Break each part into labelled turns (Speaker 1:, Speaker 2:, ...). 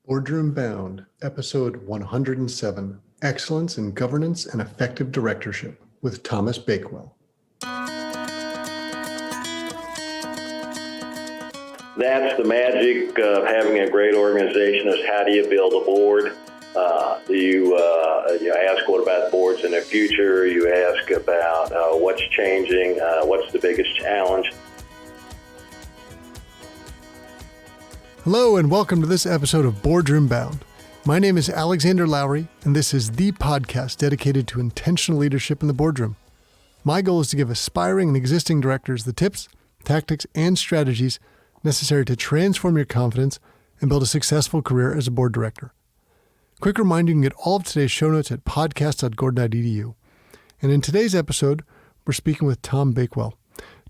Speaker 1: Boardroom Bound, Episode 107, Excellence in Governance and Effective Directorship with Thomas Bakewell.
Speaker 2: That's the magic of having a great organization is how do you build a board? You ask what about boards in the future? You ask about what's changing, what's the biggest challenge?
Speaker 1: Hello and welcome to this episode of Boardroom Bound. My name is Alexander Lowry, and this is the podcast dedicated to intentional leadership in the boardroom. My goal is to give aspiring and existing directors the tips, tactics, and strategies necessary to transform your confidence and build a successful career as a board director. Quick reminder, you can get all of today's show notes at podcast.gordon.edu. And in today's episode, we're speaking with Tom Bakewell.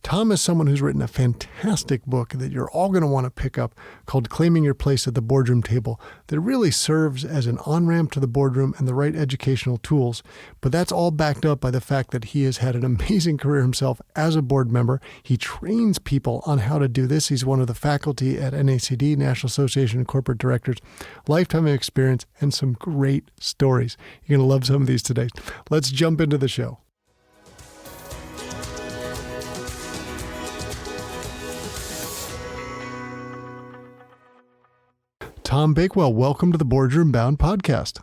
Speaker 1: Tom is someone who's written a fantastic book that you're all going to want to pick up called Claiming Your Place at the Boardroom Table that really serves as an on-ramp to the boardroom and the right educational tools. But that's all backed up by the fact that he has had an amazing career himself as a board member. He trains people on how to do this. He's one of the faculty at NACD, National Association of Corporate Directors, lifetime experience, and some great stories. You're going to love some of these today. Let's jump into the show. Tom Bakewell, welcome to the Boardroom Bound podcast.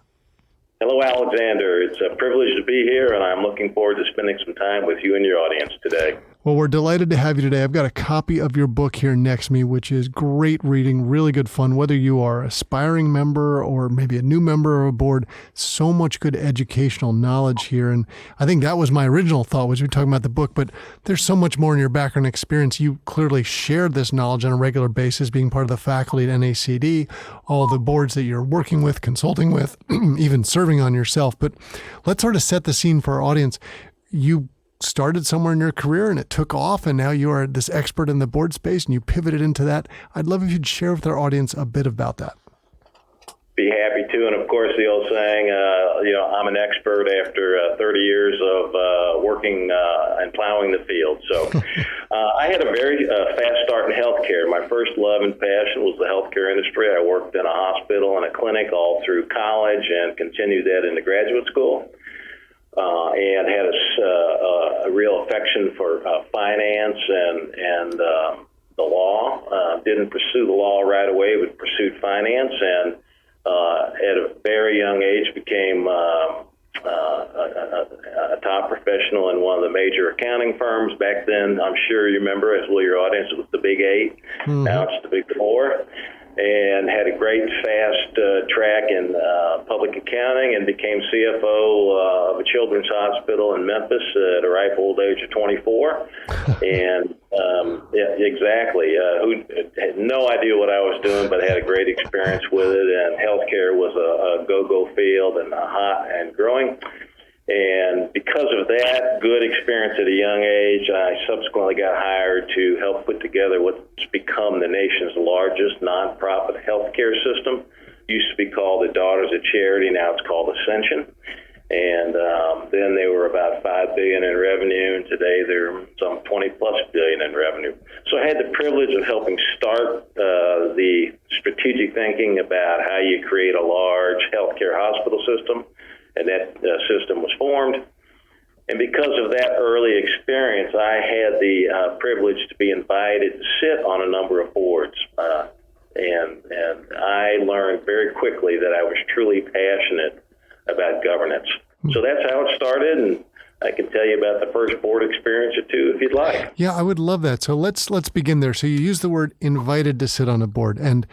Speaker 2: Hello, Alexander. It's a privilege to be here, and I'm looking forward to spending some time with you and your audience today.
Speaker 1: Well, we're delighted to have you today. I've got a copy of your book here next to me, which is great reading, really good fun, whether you are an aspiring member or maybe a new member of a board. So much good educational knowledge here. And I think that was my original thought, was we were talking about the book, but there's so much more in your background experience. You clearly shared this knowledge on a regular basis, being part of the faculty at NACD, all the boards that you're working with, consulting with, even serving on yourself. But let's sort of set the scene for our audience. You started somewhere in your career and it took off, and now you are this expert in the board space and you pivoted into that. I'd love if you'd share with our audience a bit about that.
Speaker 2: Be happy to. And of course, the old saying, I'm an expert after 30 years of working and plowing the field. So I had a very fast start in healthcare. My first love and passion was the healthcare industry. I worked in a hospital and a clinic all through college and continued that into graduate school. And had a real affection for finance and the law. Didn't pursue the law right away, but pursued finance, and at a very young age became a top professional in one of the major accounting firms. Back then, I'm sure you remember, as will your audience, it was the Big Eight. Mm-hmm. Now it's the Big Four. And had a great fast track in public accounting and became CFO of a children's hospital in Memphis at a ripe old age of 24. And exactly. Who had no idea what I was doing, but had a great experience with it. And healthcare was a go-go field and hot and growing. And because of that good experience at a young age, I subsequently got hired to help put together what's become the nation's largest nonprofit healthcare system. Used to be called the Daughters of Charity, now it's called Ascension. And then they were about $5 billion in revenue, and today they're some $20+ billion in revenue. So I had the privilege of helping start the strategic thinking about how you create a large healthcare hospital system. And that system was formed. And because of that early experience, I had the privilege to be invited to sit on a number of boards. And I learned very quickly that I was truly passionate about governance. So that's how it started, and I can tell you about the first board experience or two if you'd like.
Speaker 1: Yeah, I would love that. So let's begin there. So you use the word invited to sit on a board, and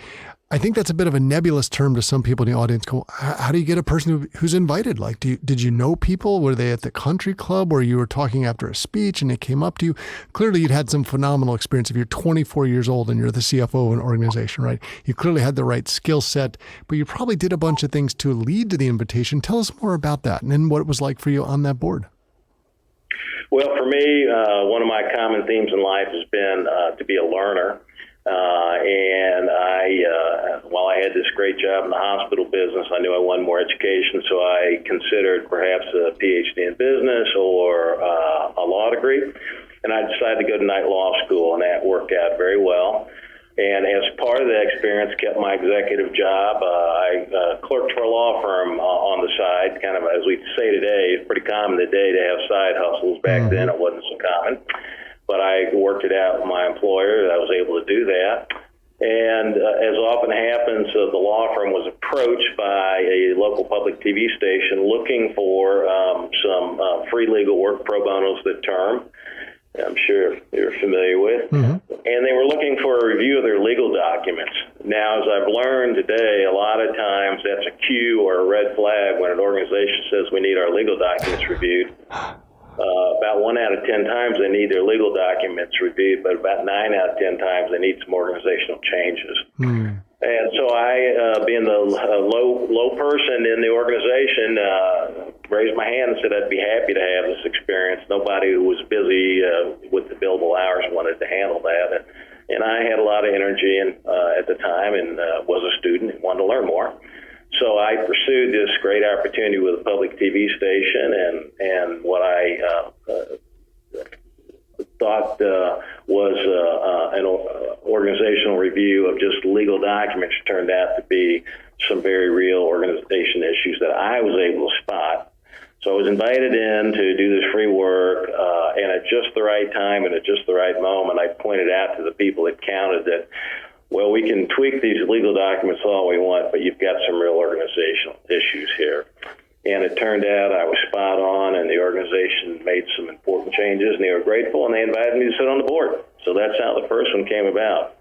Speaker 1: I think that's a bit of a nebulous term to some people in the audience. How do you get a person who's invited? Like, did you know people? Were they at the country club where you were talking after a speech and they came up to you? Clearly, you'd had some phenomenal experience. If you're 24 years old and you're the CFO of an organization, right? You clearly had the right skill set, but you probably did a bunch of things to lead to the invitation. Tell us more about that and then what it was like for you on that board.
Speaker 2: Well, for me, one of my common themes in life has been to be a learner. And while I had this great job in the hospital business, I knew I wanted more education, so I considered perhaps a PhD in business or a law degree. And I decided to go to night law school, and that worked out very well. And as part of that experience, kept my executive job. clerked for a law firm on the side, kind of as we say today. It's pretty common today to have side hustles. Back then, it wasn't so common. But I worked it out with my employer. I was able to do that. And as often happens, the law firm was approached by a local public TV station looking for some free legal work, pro bono's the term, I'm sure you're familiar with. Mm-hmm. And they were looking for a review of their legal documents. Now, as I've learned today, a lot of times that's a cue or a red flag when an organization says we need our legal documents reviewed. About 1 out of 10 times they need their legal documents reviewed, but about 9 out of 10 times they need some organizational changes. Mm. And so I, being the low person in the organization, raised my hand and said I'd be happy to have this experience. Nobody who was busy with the billable hours wanted to handle that. And I had a lot of energy at the time and was a student and wanted to learn more. So I pursued this great opportunity with a public TV station, and what I thought was an organizational review of just legal documents turned out to be some very real organization issues that I was able to spot. So I was invited in to do this free work, and at just the right time and at just the right moment, I pointed out to the people that counted that, well, we can tweak these legal documents all we want, but you've got some real organizational issues here. And it turned out I was spot on, and the organization made some important changes, and they were grateful, and they invited me to sit on the board. So that's how the first one came about.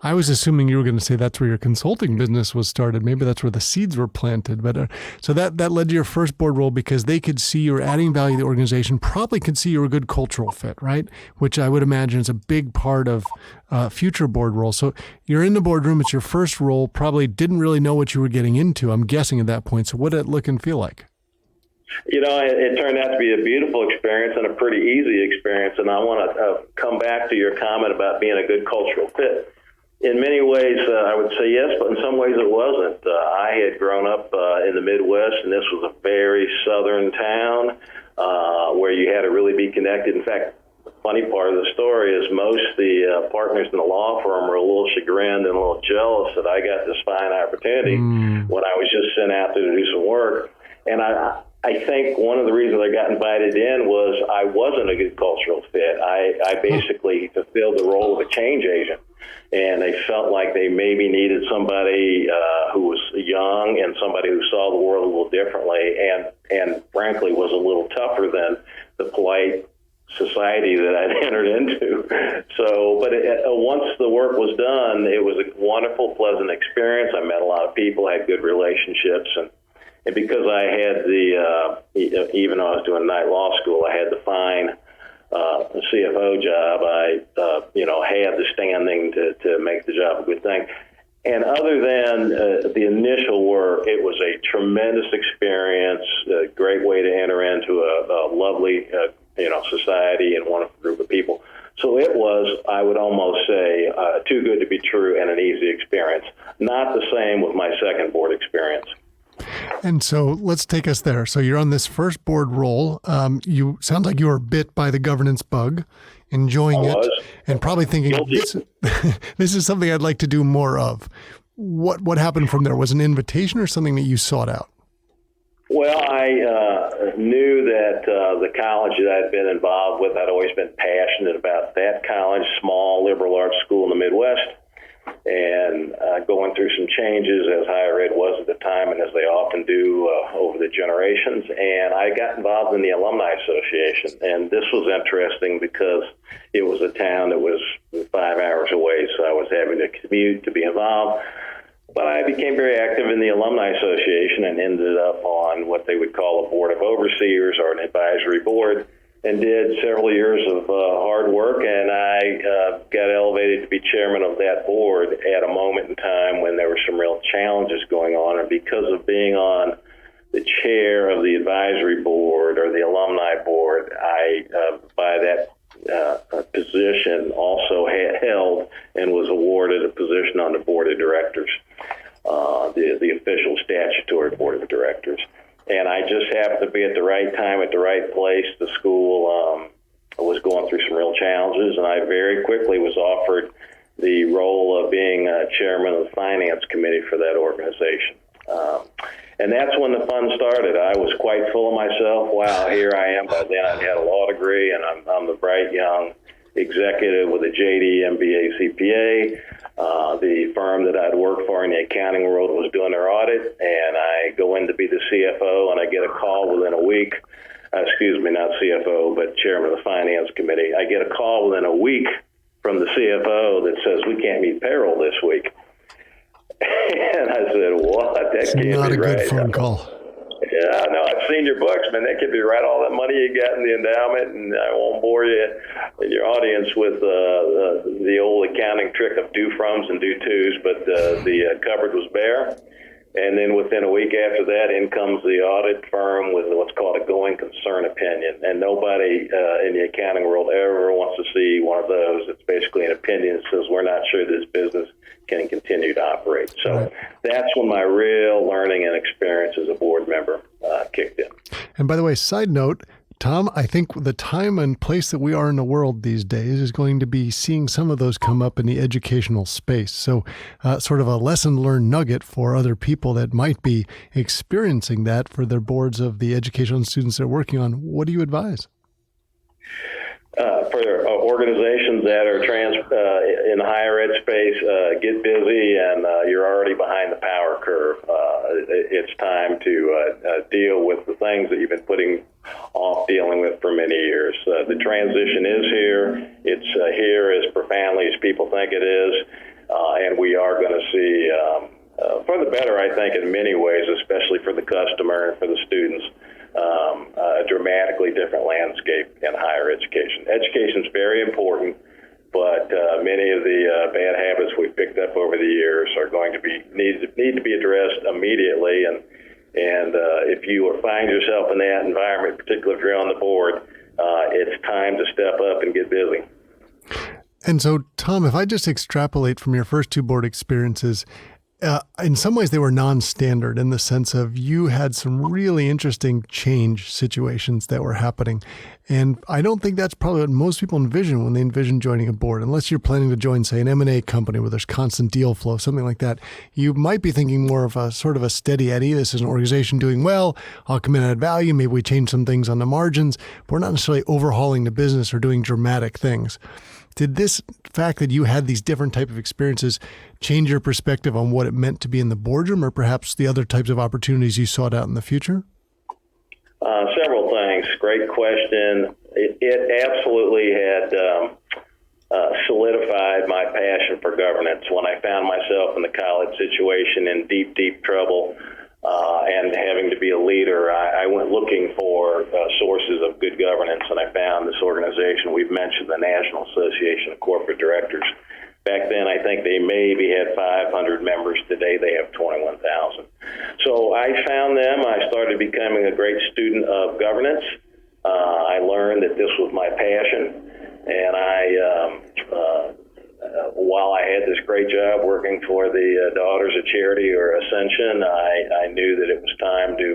Speaker 1: I was assuming you were going to say that's where your consulting business was started. Maybe that's where the seeds were planted. But so that led to your first board role because they could see you were adding value to the organization, probably could see you were a good cultural fit, right? Which I would imagine is a big part of future board roles. So you're in the boardroom. It's your first role. Probably didn't really know what you were getting into, I'm guessing, at that point. So what did it look and feel like?
Speaker 2: You know, it turned out to be a beautiful experience and a pretty easy experience. And I want to come back to your comment about being a good cultural fit. In many ways, I would say yes, but in some ways it wasn't. I had grown up in the Midwest, and this was a very southern town where you had to really be connected. In fact, the funny part of the story is most of the partners in the law firm were a little chagrined and a little jealous that I got this fine opportunity when I was just sent out there to do some work. And I think one of the reasons I got invited in was I wasn't a good cultural fit. I basically fulfilled the role of a change agent. And they felt like they maybe needed somebody who was young and somebody who saw the world a little differently and frankly was a little tougher than the polite society that I'd entered into. So, but once the work was done, it was a wonderful, pleasant experience. I met a lot of people, had good relationships, and because I had even though I was doing night law school, I had the fine CFO job. I had the standing to make the job a good thing. And other than the initial work, it was a tremendous experience, a great way to enter into a lovely, society and wonderful group of people. So it was, I would almost say, too good to be true and an easy experience. Not the same with my second board experience.
Speaker 1: And so let's take us there. So you're on this first board role. You sound like you were bit by the governance bug, enjoying it, and probably thinking, this is something I'd like to do more of. What happened from there? Was it an invitation or something that you sought out?
Speaker 2: Well, I knew that the college that I'd been involved with, I'd always been passionate about that college, small liberal arts school in the Midwest. And going through some changes as higher ed was at the time, and as they often do over the generations. And I got involved in the Alumni Association. And this was interesting because it was a town that was 5 hours away, so I was having to commute to be involved. But I became very active in the Alumni Association and ended up on what they would call a board of overseers or an advisory board, and did several years of hard work, and I got elevated to be chairman of that board at a moment in time when there were some real challenges going on. And because of being on the chair of the advisory board or the alumni board, I, by that position, also held and was awarded a position on the board of directors, the official statutory board of directors. And I just happened to be at the right time, at the right place. The school was going through some real challenges, and I very quickly was offered the role of being chairman of the finance committee for that organization. And that's when the fun started. I was quite full of myself. Wow, here I am. By then I'd had a law degree, and I'm the bright young executive with a JD, MBA, CPA. The firm that I'd worked for in the accounting world was doing their audit, and I go in to be the CFO, and I get a call within a week. Excuse me, not CFO, but chairman of the finance committee. I get a call within a week from the CFO that says, we can't meet payroll this week. And I said, what? That can't be right.
Speaker 1: Not a good phone call.
Speaker 2: Yeah, no, I've seen your books, man. That could be right. All that money you got in the endowment, and I won't bore you and your audience with the old accounting trick of do froms and do tos, but the cupboard was bare. And then within a week after that, in comes the audit firm with what's called a going concern opinion. And nobody in the accounting world ever wants to see one of those. It's basically an opinion that says we're not sure this business can continue to operate. So that's when my real learning and experience as a board member kicked in.
Speaker 1: And by the way, side note, Tom, I think the time and place that we are in the world these days is going to be seeing some of those come up in the educational space. So sort of a lesson learned nugget for other people that might be experiencing that for their boards of the educational students they're working on. What do you advise?
Speaker 2: For organizations that are in the higher ed space, get busy, and you're already behind the power curve. It's time to deal with the things that you've been putting off dealing with for many years. The transition is here. It's here as profoundly as people think it is, and we are going to see, for the better, I think, in many ways, especially for the customer and for the students, a dramatically different landscape in higher education. Education is very important, but many of the bad habits we've picked up over the years are going to need to be addressed immediately. And if you find yourself in that environment, particularly if you're on the board, it's time to step up and get busy.
Speaker 1: And so, Tom, if I just extrapolate from your first two board experiences, in some ways they were non-standard in the sense of you had some really interesting change situations that were happening. And I don't think that's probably what most people envision when they envision joining a board. Unless you're planning to join, say, an M&A company where there's constant deal flow, something like that, you might be thinking more of a sort of a steady Eddie. This is an organization doing well. I'll come in and add value. Maybe we change some things on the margins, but we're not necessarily overhauling the business or doing dramatic things. Did this fact that you had these different type of experiences change your perspective on what it meant to be in the boardroom, or perhaps the other types of opportunities you sought out in the future?
Speaker 2: Several things. Great question. It absolutely had solidified my passion for governance when I found myself in the college situation in deep, deep trouble. And having to be a leader, I went looking for sources of good governance, and I found this organization we've mentioned, the National Association of Corporate Directors. Back then, I think they maybe had 500 members. Today, they have 21,000. So I found them. I started becoming a great student of governance. I learned that this was my passion, and while I had this great job working for the Daughters of Charity or Ascension, I knew that it was time to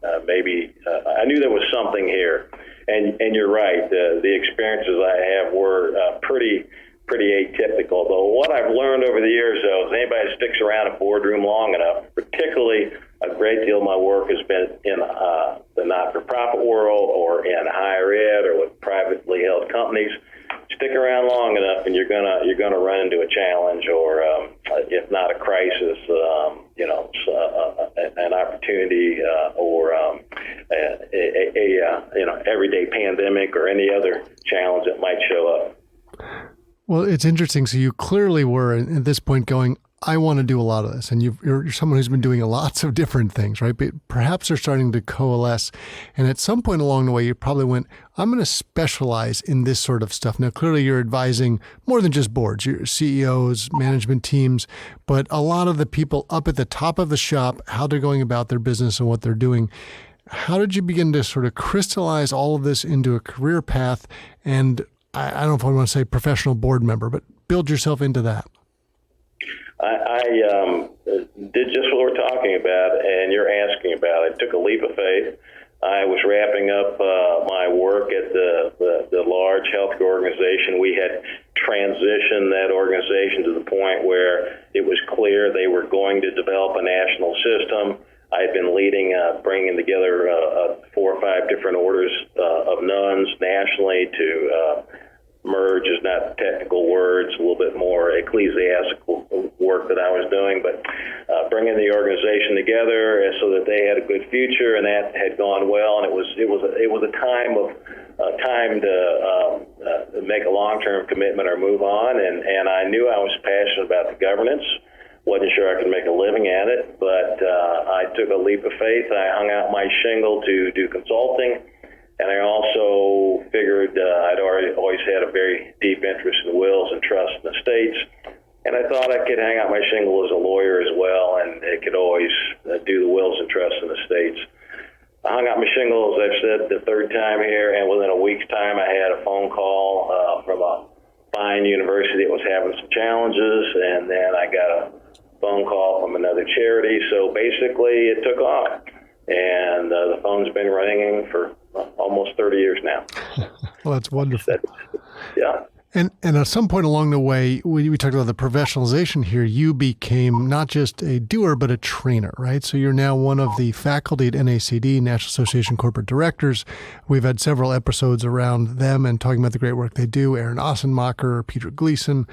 Speaker 2: I knew there was something here. And you're right, the experiences I have were pretty atypical. Though what I've learned over the years, though, is anybody that sticks around a boardroom long enough, particularly a great deal of my work has been in the not-for-profit world or in higher ed or with privately held companies. Stick around long enough, and you're gonna run into a challenge, or if not a crisis, an opportunity, or everyday pandemic or any other challenge that might show up.
Speaker 1: Well, it's interesting. So you clearly were at this point going, I want to do a lot of this. And you're someone who's been doing lots of different things, right? But perhaps they're starting to coalesce. And at some point along the way, you probably went, I'm going to specialize in this sort of stuff. Now, clearly you're advising more than just boards, your CEOs, management teams, but a lot of the people up at the top of the shop, how they're going about their business and what they're doing. How did you begin to sort of crystallize all of this into a career path? And I don't know if I want to say professional board member, but build yourself into that.
Speaker 2: I did just what we're talking about, and you're asking about. I took a leap of faith. I was wrapping up my work at the large healthcare organization. We had transitioned that organization to the point where it was clear they were going to develop a national system. I've been leading, bringing together 4 or 5 different orders of nuns nationally to merge is not technical words, a little bit more ecclesiastical work that I was doing, but bringing the organization together so that they had a good future, and that had gone well. And it was a time to make a long-term commitment or move on. And I knew I was passionate about the governance. Wasn't sure I could make a living at it, but I took a leap of faith. I hung out my shingle to do consulting. And I also figured I'd always had a very deep interest in wills and trusts and estates. And I thought I could hang out my shingle as a lawyer as well, and I could always do the wills and trusts and estates. I hung out my shingle, as I've said, the third time here, and within a week's time I had a phone call from a fine university that was having some challenges, and then I got a phone call from another charity. So basically it took off, and the phone's been ringing for almost 30 years now.
Speaker 1: Well, that's wonderful.
Speaker 2: Yeah.
Speaker 1: And at some point along the way, we talked about the professionalization here, you became not just a doer, but a trainer, right? So you're now one of the faculty at NACD, National Association of Corporate Directors. We've had several episodes around them and talking about the great work they do, Aaron Ossenmacher, Peter Gleason.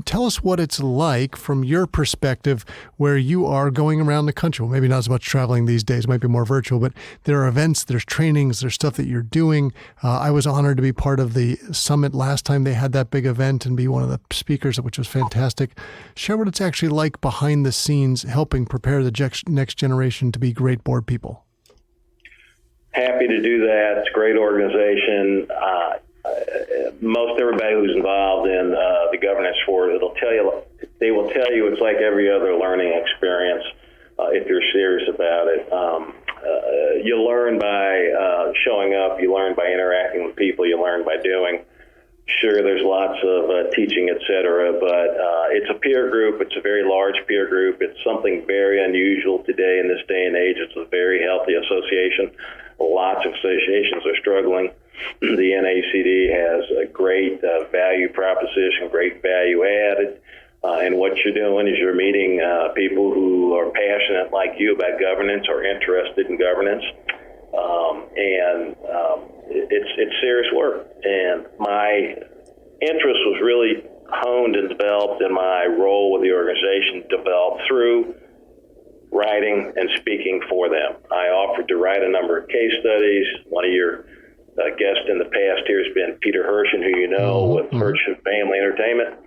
Speaker 1: Tell us what it's like from your perspective where you are going around the country. Well, maybe not as much traveling these days, might be more virtual, but there are events, there's trainings, there's stuff that you're doing. I was honored to be part of the summit last time they had that big event and be one of the speakers, which was fantastic. Share what it's actually like behind the scenes, helping prepare the next generation to be great board people.
Speaker 2: Happy to do that. It's a great organization. Most everybody who's involved in the governance for it, they will tell you it's like every other learning experience if you're serious about it. You learn by showing up, you learn by interacting with people, you learn by doing. Sure, there's lots of teaching, et cetera, but it's a peer group. It's a very large peer group. It's something very unusual today in this day and age. It's a very healthy association. Lots of associations are struggling. The NACD has a great value proposition, great value added. And what you're doing is you're meeting people who are passionate like you about governance or interested in governance. It's serious work, and my interest was really honed and developed, and my role with the organization developed through writing and speaking for them. I offered to write a number of case studies. One of your guests in the past here has been Peter Hershen, who you know, with Hershen Family Entertainment.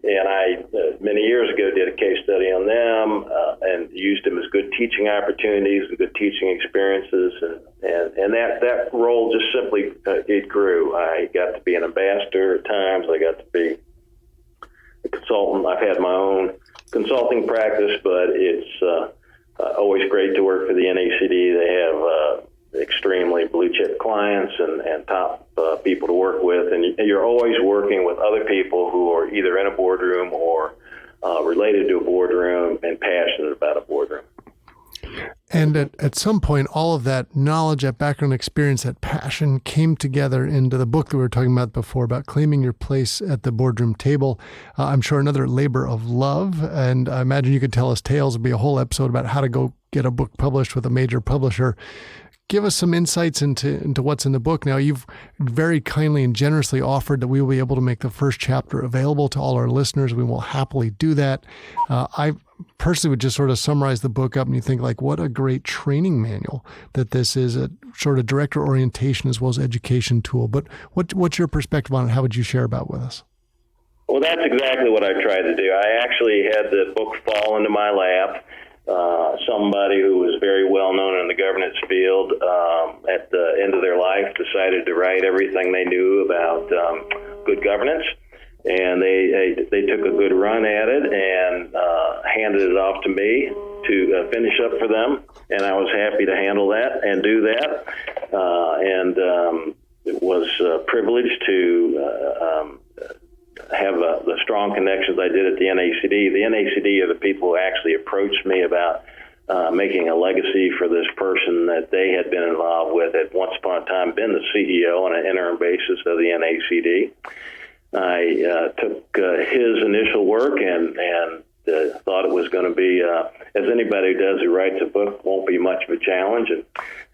Speaker 2: And I, many years ago, did a case study on them and used them as good teaching opportunities and good teaching experiences. And that role just simply, it grew. I got to be an ambassador at times. I got to be a consultant. I've had my own consulting practice, but it's always great to work for the NACD. They have extremely blue chip clients and top people to work with, and you're always working with other people who are either in a boardroom or related to a boardroom and passionate about a boardroom.
Speaker 1: And at some point, all of that knowledge, that background experience, that passion came together into the book that we were talking about before, about claiming your place at the boardroom table. I'm sure another labor of love, and I imagine you could tell us tales. It'd be a whole episode about how to go get a book published with a major publisher. Give us some insights into what's in the book. Now, you've very kindly and generously offered that we will be able to make the first chapter available to all our listeners. We will happily do that. I personally would just sort of summarize the book up, and you think, like, what a great training manual that this is, a sort of director orientation as well as education tool. But what's your perspective on it? How would you share about with us?
Speaker 2: Well, that's exactly what I tried to do. I actually had the book fall into my lap. Somebody who was very well known in the governance field at the end of their life decided to write everything they knew about good governance, and they took a good run at it and handed it off to me to finish up for them, and I was happy to handle that and do that, and it was privileged to have the strong connections I did at the NACD. The NACD are the people who actually approached me about making a legacy for this person that they had been involved with, had once upon a time been the CEO on an interim basis of the NACD. I took his initial work and thought it was going to be, as anybody does who writes a book, won't be much of a challenge. And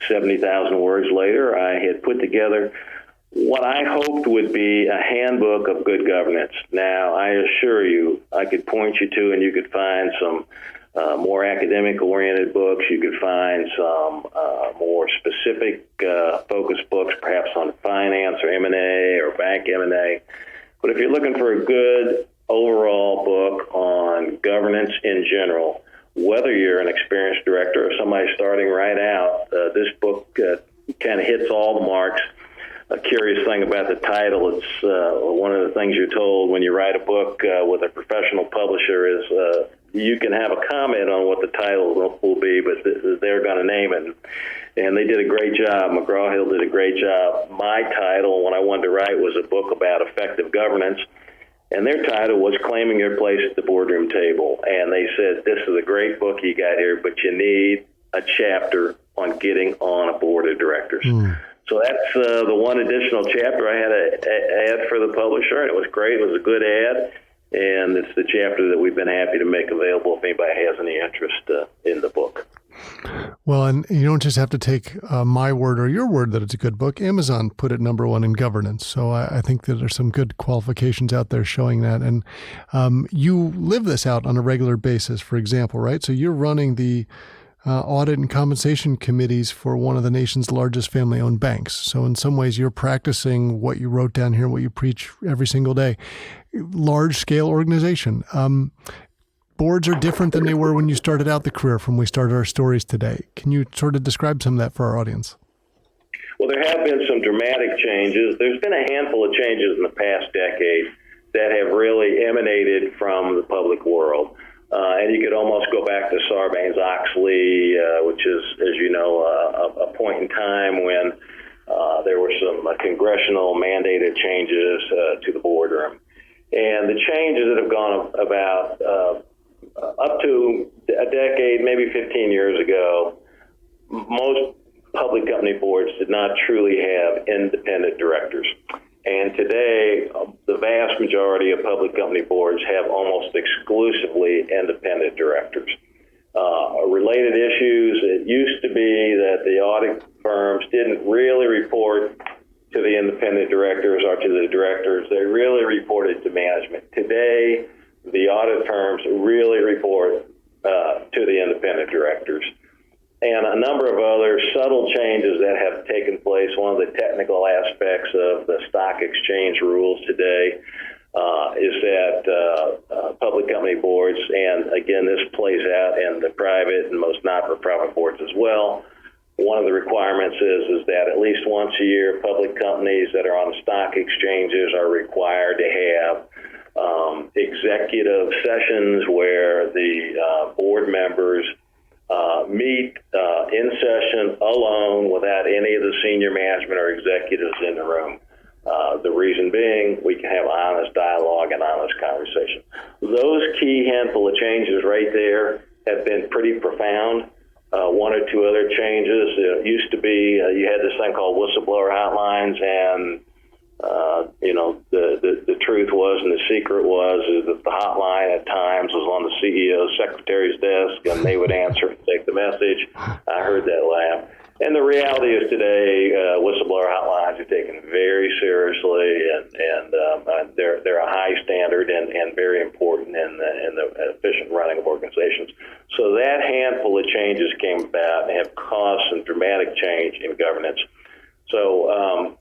Speaker 2: 70,000 words later, I had put together what I hoped would be a handbook of good governance. Now, I assure you, I could point you to, and you could find some more academic-oriented books. You could find some more specific focused books, perhaps on finance or M&A or bank M&A. But if you're looking for a good overall book on governance in general, whether you're an experienced director or somebody starting right out, this book kind of hits all the marks. A curious thing about the title, it's one of the things you're told when you write a book with a professional publisher is you can have a comment on what the title will be, but they're going to name it. And they did a great job. McGraw-Hill did a great job. My title, when I wanted to write, was a book about effective governance. And their title was Claiming Your Place at the Boardroom Table. And they said, this is a great book you got here, but you need a chapter on getting on a board of directors. So that's the one additional chapter I had to add for the publisher, and it was great. It was a good ad, and it's the chapter that we've been happy to make available if anybody has any interest in the book.
Speaker 1: Well, and you don't just have to take my word or your word that it's a good book. Amazon put it number one in governance. So I think that there's some good qualifications out there showing that. And you live this out on a regular basis, for example, right? So you're running the audit and compensation committees for one of the nation's largest family-owned banks. So in some ways, you're practicing what you wrote down here, what you preach every single day. Large-scale organization. Boards are different than they were when you started out the career from when we started our stories today. Can you sort of describe some of that for our audience?
Speaker 2: Well, there have been some dramatic changes. There's been a handful of changes in the past decade that have really emanated from the public world. And you could almost go back to Sarbanes-Oxley, which is, as you know, a point in time when there were some congressional mandated changes to the boardroom. And the changes that have gone about up to a decade, maybe 15 years ago, most public company boards did not truly have independent directors. And today, the vast majority of public company boards have almost exclusively independent directors. Related issues, it used to be that the audit firms didn't really report to the independent directors or to the directors. They really reported to management. Today, the audit firms really report to the independent directors. And a number of other subtle changes that have taken place. One of the technical aspects of the stock exchange rules today is that public company boards, and again, this plays out in the private and most not-for-profit boards as well. One of the requirements is that at least once a year, public companies that are on stock exchanges are required to have executive sessions where the board members meet in session alone without any of the senior management or executives in the room. The reason being, we can have honest dialogue and honest conversation. Those key handful of changes right there have been pretty profound. One or two other changes. It used to be you had this thing called whistleblower hotlines, and the truth was, and the secret was, is that the hotline at times was on the CEO's secretary's desk, and they would answer and take the message. I heard that laugh. And the reality is today, whistleblower hotlines are taken very seriously, and they're a high standard and very important in the efficient running of organizations. So that handful of changes came about and have caused some dramatic change in governance. So,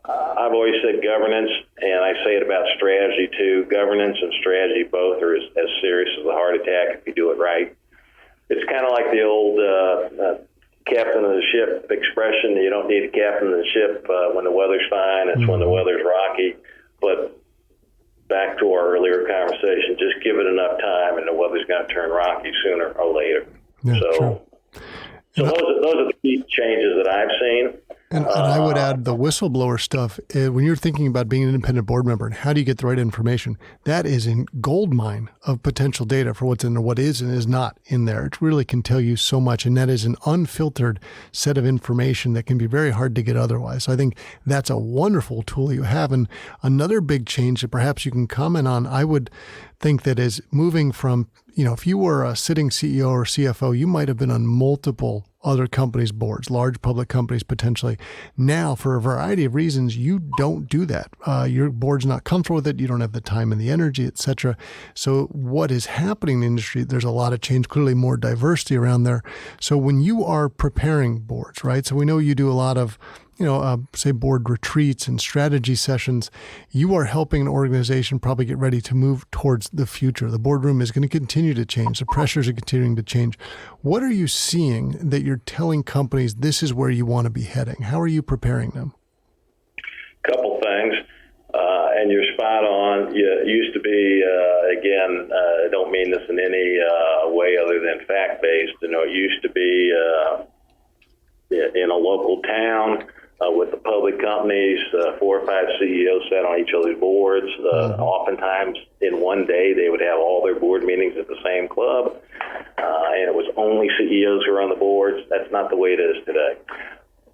Speaker 2: I've always said governance, and I say it about strategy too. Governance and strategy both are as serious as a heart attack if you do it right. It's kind of like the old captain of the ship expression. You don't need a captain of the ship when the weather's fine. It's when the weather's rocky. But back to our earlier conversation, just give it enough time and the weather's going to turn rocky sooner or later.
Speaker 1: Yeah,
Speaker 2: so those are the key changes that I've seen.
Speaker 1: And I would add the whistleblower stuff. When you're thinking about being an independent board member and how do you get the right information, that is a gold mine of potential data for what's in there, what is and is not in there. It really can tell you so much. And that is an unfiltered set of information that can be very hard to get otherwise. So I think that's a wonderful tool you have. And another big change that perhaps you can comment on, I would think that is moving from, if you were a sitting CEO or CFO, you might have been on multiple other companies' boards, large public companies potentially. Now, for a variety of reasons, you don't do that. Your board's not comfortable with it. You don't have the time and the energy, et cetera. So what is happening in the industry, there's a lot of change, clearly more diversity around there. So when you are preparing boards, right? So we know you do a lot of say board retreats and strategy sessions, you are helping an organization probably get ready to move towards the future. The boardroom is going to continue to change. The pressures are continuing to change. What are you seeing that you're telling companies this is where you want to be heading? How are you preparing them?
Speaker 2: Couple things, and you're spot on. You used to be, again, I don't mean this in any way other than fact-based. It used to be in a local town, with the public companies, 4 or 5 CEOs sat on each other's boards. Oftentimes, in one day, they would have all their board meetings at the same club, and it was only CEOs who were on the boards. That's not the way it is today.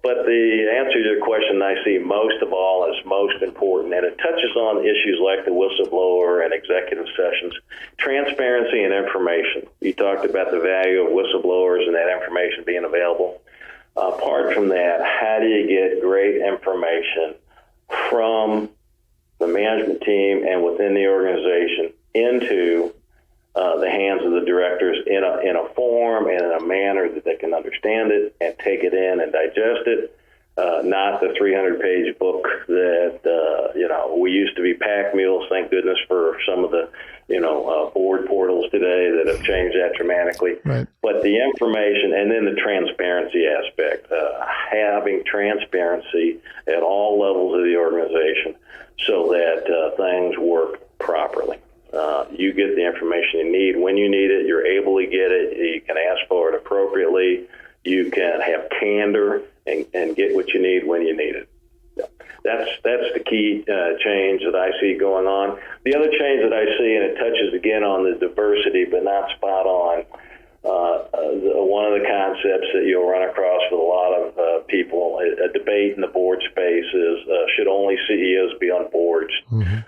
Speaker 2: But the answer to your question I see most of all is most important, and it touches on issues like the whistleblower and executive sessions, transparency and information. You talked about the value of whistleblowers and that information being available. Apart from that, how do you get great information from the management team and within the organization into the hands of the directors in a form and in a manner that they can understand it and take it in and digest it? Not the 300-page book that, we used to be pack mules. Thank goodness for some of the, board portals today that have changed that dramatically.
Speaker 1: Right.
Speaker 2: But the information and then the transparency aspect, having transparency at all levels of the organization so that things work properly. You get the information you need when you need it. You're able to get it. You can ask for it appropriately. You can have candor and get what you need when you need it. That's the key change that I see going on. The other change that I see, and it touches again on the diversity, but not spot on, one of the concepts that you'll run across with a lot of people, a debate in the board space is should only CEOs be on boards? Mm-hmm.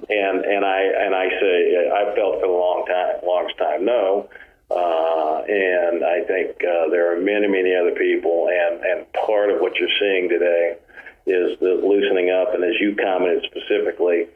Speaker 2: And I say I've felt for the longest time no. And I think there are many other people, and part of what you're seeing today is the loosening up. And as you commented specifically,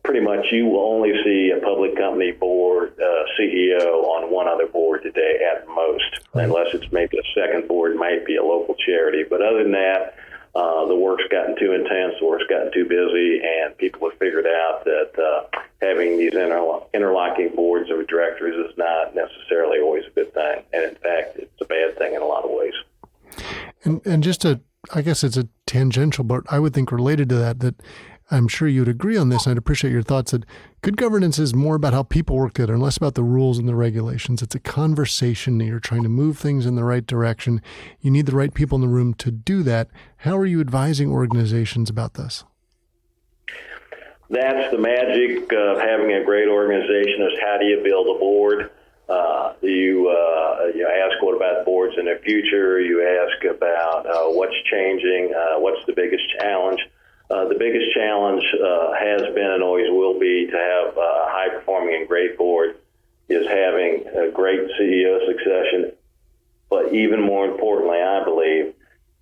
Speaker 2: pretty much you will only see a public company board CEO on one other board today at most, unless it's maybe a second board, might be a local charity. But other than that, the work's gotten too intense, the work's gotten too busy, and people have figured out that having these interlocking boards of directors is not necessarily always a good thing. And in fact, it's a bad thing in a lot of ways.
Speaker 1: And just I guess it's a tangential, but I would think related to that I'm sure you'd agree on this, and I'd appreciate your thoughts, that good governance is more about how people work together and less about the rules and the regulations. It's a conversation. You're trying to move things in the right direction. You need the right people in the room to do that. How are you advising organizations about this?
Speaker 2: That's the magic of having a great organization, is how do you build a board? You ask what about boards in the future. You ask about what's changing, what's the biggest challenge. The biggest challenge has been and always will be to have a high-performing and great board is having a great CEO succession, but even more importantly, I believe,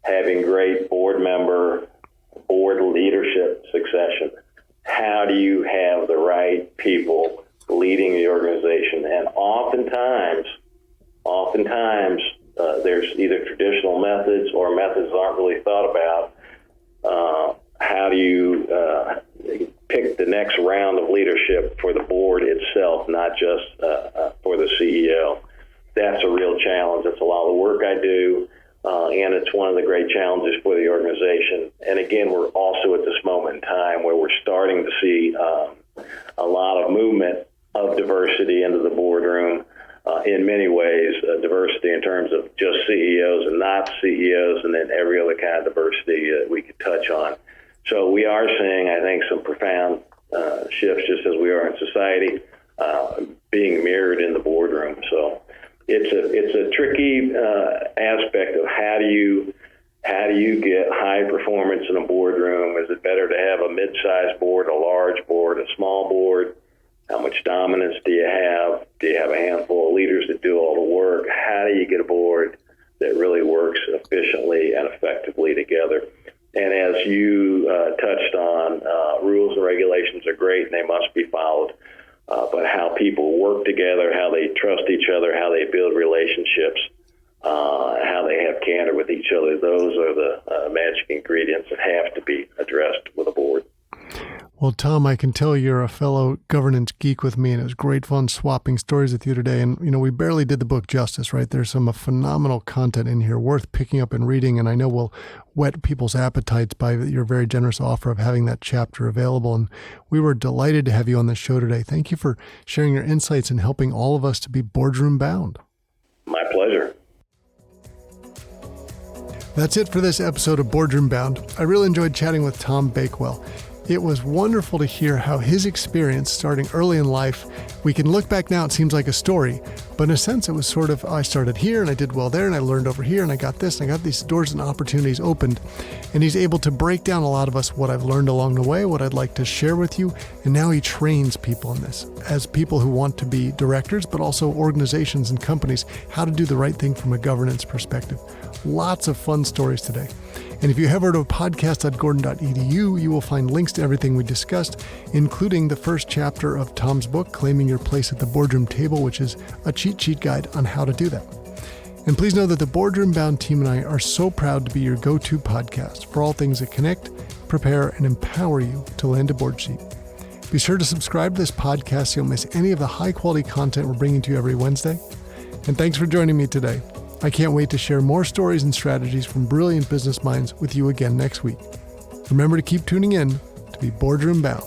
Speaker 2: having great board leadership succession. How do you have the right people leading the organization? And oftentimes, there's either traditional methods or methods that aren't really thought about. How do you pick the next round of leadership for the board itself, not just for the CEO? That's a real challenge. That's a lot of the work I do, and it's one of the great challenges for the organization. And again, we're also at this moment in time where we're starting to see a lot of movement of diversity into the boardroom. in many ways, diversity in terms of just CEOs and not CEOs, and then every other kind of diversity that we could touch on. So we are seeing, I think, some profound shifts, just as we are in society, being mirrored in the boardroom. So it's a tricky aspect of how do you get high performance in a boardroom? Is it better to have a mid-sized board, a large board, a small board? How much dominance do you have? Do you have a handful of leaders that do all the work? How do you get a board that really works efficiently and effectively together? And as you touched on, rules and regulations are great and they must be followed. But how people work together, how they trust each other, how they build relationships, how they have candor with each other, those are the magic ingredients that have to be addressed with a board.
Speaker 1: Well, Tom, I can tell you're a fellow governance geek with me, and it was great fun swapping stories with you today. And, we barely did the book justice, right? There's some phenomenal content in here worth picking up and reading, and I know will whet people's appetites by your very generous offer of having that chapter available. And we were delighted to have you on the show today. Thank you for sharing your insights and helping all of us to be boardroom bound.
Speaker 2: My pleasure.
Speaker 1: That's it for this episode of Boardroom Bound. I really enjoyed chatting with Tom Bakewell. It was wonderful to hear how his experience starting early in life, we can look back now, it seems like a story, but in a sense it was sort of, I started here and I did well there and I learned over here and I got this and I got these doors and opportunities opened. And he's able to break down a lot of us what I've learned along the way, what I'd like to share with you. And now he trains people in this as people who want to be directors, but also organizations and companies, how to do the right thing from a governance perspective. Lots of fun stories today. And if you head over to podcast.gordon.edu, you will find links to everything we discussed, including the first chapter of Tom's book, Claiming Your Place at the Boardroom Table, which is a cheat sheet guide on how to do that. And please know that the Boardroom Bound team and I are so proud to be your go-to podcast for all things that connect, prepare, and empower you to land a board seat. Be sure to subscribe to this podcast so you don't miss any of the high-quality content we're bringing to you every Wednesday. And thanks for joining me today. I can't wait to share more stories and strategies from brilliant business minds with you again next week. Remember to keep tuning in to be Boardroom Bound.